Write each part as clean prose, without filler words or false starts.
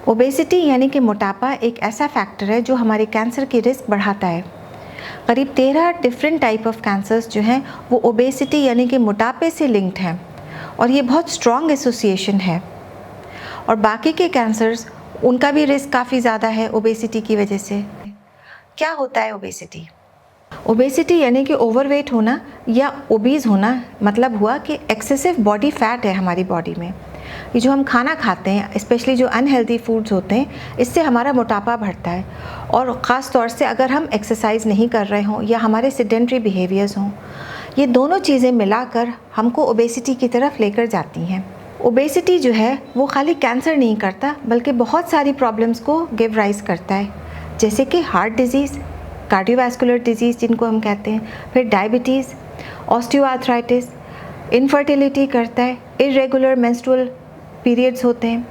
Obesity यानी कि मोटापा एक ऐसा फैक्टर है जो हमारे कैंसर की रिस्क बढ़ाता है। करीब 13 डिफरेंट टाइप ऑफ कैंसर्स जो हैं वो ओबेसिटी यानी कि मोटापे से लिंक्ड हैं और ये बहुत स्ट्रॉन्ग एसोसिएशन है। और बाकी के कैंसर्स उनका भी रिस्क काफ़ी ज़्यादा है ओबेसिटी की वजह से। क्या होता है ओबेसिटी? ओबेसिटी यानी कि ओवरवेट होना या ओबीज होना मतलब हुआ कि एक्सेसिव बॉडी फैट है हमारी बॉडी में। ये जो हम खाना खाते हैं, स्पेशली जो अनहेल्दी फूड्स होते हैं, इससे हमारा मोटापा बढ़ता है। और ख़ास तौर से अगर हम एक्सरसाइज नहीं कर रहे हों या हमारे सेडेंट्री बिहेवियर्स हों, ये दोनों चीज़ें मिलाकर हमको ओबेसिटी की तरफ लेकर जाती हैं। ओबेसिटी जो है वो खाली कैंसर नहीं करता बल्कि बहुत सारी प्रॉब्लम्स को गिव राइज करता है, जैसे कि हार्ट डिजीज़, कार्डियोवैस्कुलर डिजीज़ जिनको हम कहते हैं, फिर डायबिटीज़, ऑस्टियोआर्थराइटिस, इनफर्टिलिटी करता है, इरेगुलर मेंस्ट्रुअल पीरियड्स होते हैं,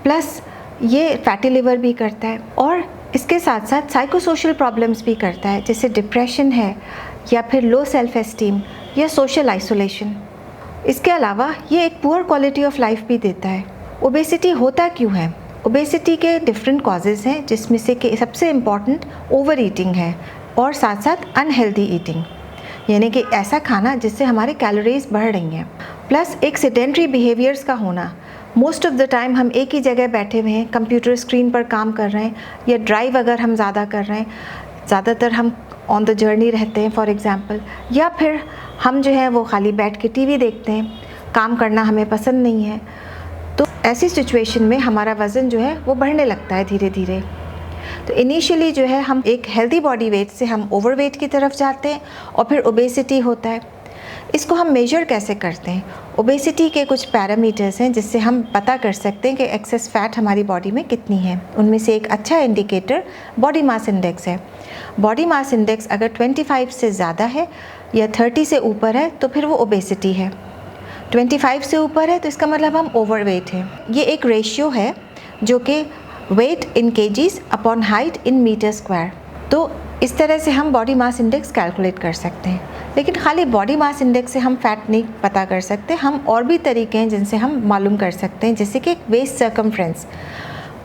प्लस ये फैटी लिवर भी करता है और इसके साथ साथ साइकोसोशल प्रॉब्लम्स भी करता है, जैसे डिप्रेशन है या फिर लो सेल्फ एस्टीम या सोशल आइसोलेशन। इसके अलावा ये एक पुअर क्वालिटी ऑफ लाइफ भी देता है। ओबेसिटी होता क्यों है? ओबेसिटी के डिफरेंट कॉजेज़ हैं, जिसमें से कि सबसे इम्पॉर्टेंट ओवर ईटिंग है और साथ साथ अनहेल्दी ईटिंग, यानी कि ऐसा खाना जिससे हमारे कैलोरीज बढ़ रही हैं, प्लस एक सेडेंट्री बिहेवियर्स का होना। मोस्ट ऑफ द टाइम हम एक ही जगह बैठे हुए हैं, कंप्यूटर स्क्रीन पर काम कर रहे हैं या ड्राइव अगर हम ज़्यादा कर रहे हैं, ज़्यादातर हम ऑन द जर्नी रहते हैं फॉर एग्ज़ाम्पल, या फिर हम जो है वो खाली बैठ के टीवी देखते हैं, काम करना हमें पसंद नहीं है। तो ऐसी सिचुएशन में हमारा वज़न जो है वो बढ़ने लगता है धीरे धीरे। तो इनिशियली जो है हम एक हेल्दी बॉडी वेट से हम ओवरवेट की तरफ जाते हैं और फिर ओबेसिटी होता है। इसको हम मेजर कैसे करते हैं? ओबेसिटी के कुछ पैरामीटर्स हैं जिससे हम पता कर सकते हैं कि एक्सेस फैट हमारी बॉडी में कितनी है। उनमें से एक अच्छा इंडिकेटर बॉडी मास इंडेक्स है। बॉडी मास इंडेक्स अगर 25 से ज़्यादा है या 30 से ऊपर है तो फिर वो ओबेसिटी है। 25 से ऊपर है तो इसका मतलब हम ओवरवेट हैं। ये एक रेशियो है जो कि weight in kgs upon height in metre square. तो इस तरह से हम बॉडी मास इंडेक्स कैलकुलेट कर सकते हैं। लेकिन खाली बॉडी मास इंडेक्स से हम फैट नहीं पता कर सकते, हम और भी तरीके हैं जिनसे हम मालूम कर सकते हैं, जैसे कि वेस्ट सर्कमफ्रेंस।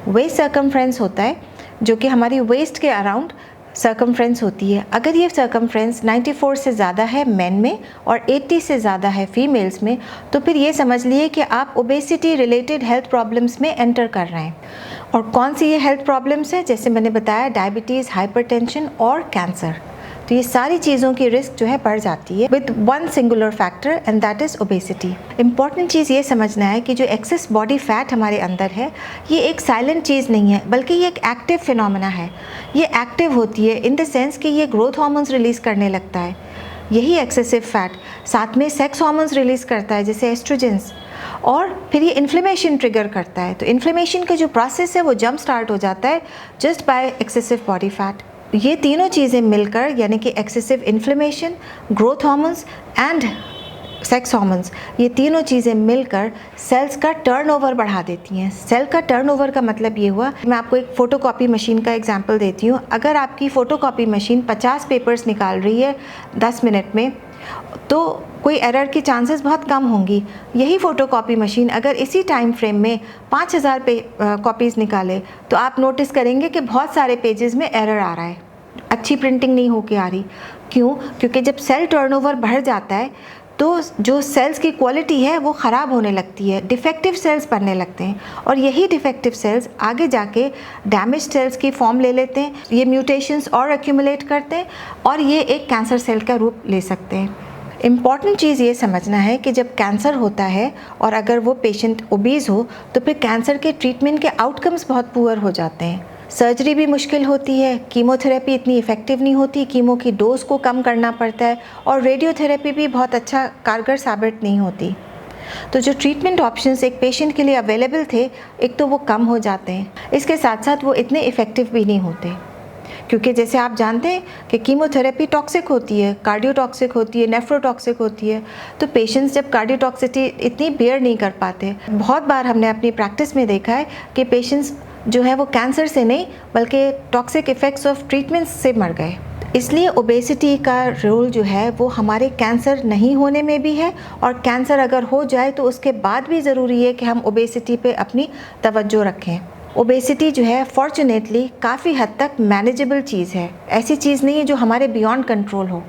वेस्ट सर्कमफ्रेंस होता है जो कि हमारी वेस्ट के अराउंड सर्कमफ्रेंस होती है। अगर ये सर्कमफ्रेंस 94 से ज़्यादा है मेन में और 80 से ज़्यादा है फीमेल्स में, तो फिर ये समझ लिए कि आप ओबेसिटी रिलेटेड हेल्थ प्रॉब्लम्स में एंटर कर रहे हैं। और कौन सी ये हेल्थ प्रॉब्लम्स है? जैसे मैंने बताया, डायबिटीज़, हाइपरटेंशन और कैंसर। तो ये सारी चीज़ों की रिस्क जो है बढ़ जाती है with one singular factor and that is obesity. Important चीज़ ये समझना है कि जो एक्सेस बॉडी फैट हमारे अंदर है, ये एक साइलेंट चीज़ नहीं है, बल्कि ये एक एक्टिव फिनोमेना है। ये एक्टिव होती है इन द सेंस कि ये ग्रोथ हार्मोन्स रिलीज़ करने लगता है। यही एक्सेसिव फैट साथ में सेक्स हार्मोन्स रिलीज़ करता है, जैसे एस्ट्रोजेंस, और फिर ये इन्फ्लेमेशन ट्रिगर करता है। तो इन्फ्लेमेशन का जो प्रोसेस है वो जंप स्टार्ट हो जाता है just by excessive body fat. ये तीनों चीज़ें मिलकर, यानी कि excessive inflammation, growth hormones and sex hormones, ये तीनों चीज़ें मिलकर सेल्स का टर्नओवर बढ़ा देती हैं। सेल का टर्नओवर का मतलब ये हुआ, मैं आपको एक फ़ोटोकॉपी मशीन का एग्जांपल देती हूँ। अगर आपकी फ़ोटोकॉपी मशीन 50 पेपर्स निकाल रही है 10 मिनट में, तो कोई एरर की चांसेस बहुत कम होंगी। यही फ़ोटोकॉपी मशीन अगर इसी टाइम फ्रेम में 5000 कॉपीज़ निकाले, तो आप नोटिस करेंगे कि बहुत सारे पेजेस में एरर आ रहा है, अच्छी प्रिंटिंग नहीं होके आ रही। क्यों? क्योंकि जब सेल टर्नओवर बढ़ जाता है तो जो सेल्स की क्वालिटी है वो ख़राब होने लगती है, डिफेक्टिव सेल्स बनने लगते हैं, और यही डिफेक्टिव सेल्स आगे जाके डैमेज सेल्स की फॉर्म ले लेते हैं। ये म्यूटेशंस और एक्यूमुलेट करते हैं और ये एक कैंसर सेल का रूप ले सकते हैं। इम्पॉर्टेंट चीज़ ये समझना है कि जब कैंसर होता है और अगर वो पेशेंट ओबीज़ हो, तो फिर कैंसर के ट्रीटमेंट के आउटकम्स बहुत पुअर हो जाते हैं। सर्जरी भी मुश्किल होती है, कीमोथेरेपी इतनी इफ़ेक्टिव नहीं होती, कीमो की डोज को कम करना पड़ता है, और रेडियोथेरेपी भी बहुत अच्छा कारगर साबित नहीं होती। तो जो ट्रीटमेंट ऑप्शंस एक पेशेंट के लिए अवेलेबल थे, एक तो वो कम हो जाते हैं, इसके साथ साथ वो इतने इफ़ेक्टिव भी नहीं होते। क्योंकि जैसे आप जानते हैं कि कीमोथेरेपी टॉक्सिक होती है, कार्डियोटॉक्सिक होती है, नेफ्रोटॉक्सिक होती है। तो पेशेंट्स जब कार्डियोटॉक्सिटी इतनी बेयर नहीं कर पाते, बहुत बार हमने अपनी प्रैक्टिस में देखा है कि पेशेंट्स जो है वो कैंसर से नहीं बल्कि टॉक्सिक इफ़ेक्ट्स ऑफ ट्रीटमेंट्स से मर गए। इसलिए ओबेसिटी का रोल जो है वो हमारे कैंसर नहीं होने में भी है, और कैंसर अगर हो जाए तो उसके बाद भी ज़रूरी है कि हम ओबेसिटी पे अपनी तवज्जो रखें। ओबेसिटी जो है फॉर्चुनेटली काफ़ी हद तक मैनेजेबल चीज़ है, ऐसी चीज़ नहीं है जो हमारे बियॉन्ड कंट्रोल हो,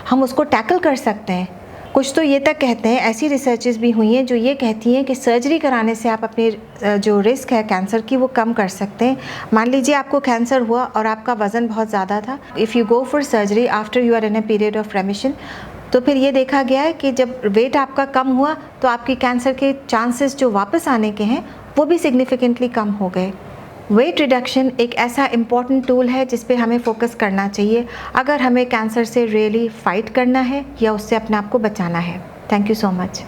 हम उसको टैकल कर सकते हैं। कुछ तो ये तक कहते हैं, ऐसी रिसर्चेस भी हुई हैं जो ये कहती हैं कि सर्जरी कराने से आप अपनी जो रिस्क है कैंसर की वो कम कर सकते हैं। मान लीजिए आपको कैंसर हुआ और आपका वज़न बहुत ज़्यादा था, if you go for surgery after you are in a period of remission, तो फिर ये देखा गया है कि जब वेट आपका कम हुआ तो आपकी कैंसर के चांसेस जो वापस आने के हैं वो भी सिग्निफिकेंटली कम हो गए। वेट रिडक्शन एक ऐसा इम्पॉर्टेंट टूल है जिस पे हमें फोकस करना चाहिए अगर हमें कैंसर से रियली फाइट करना है या उससे अपने आप को बचाना है। Thank you so much.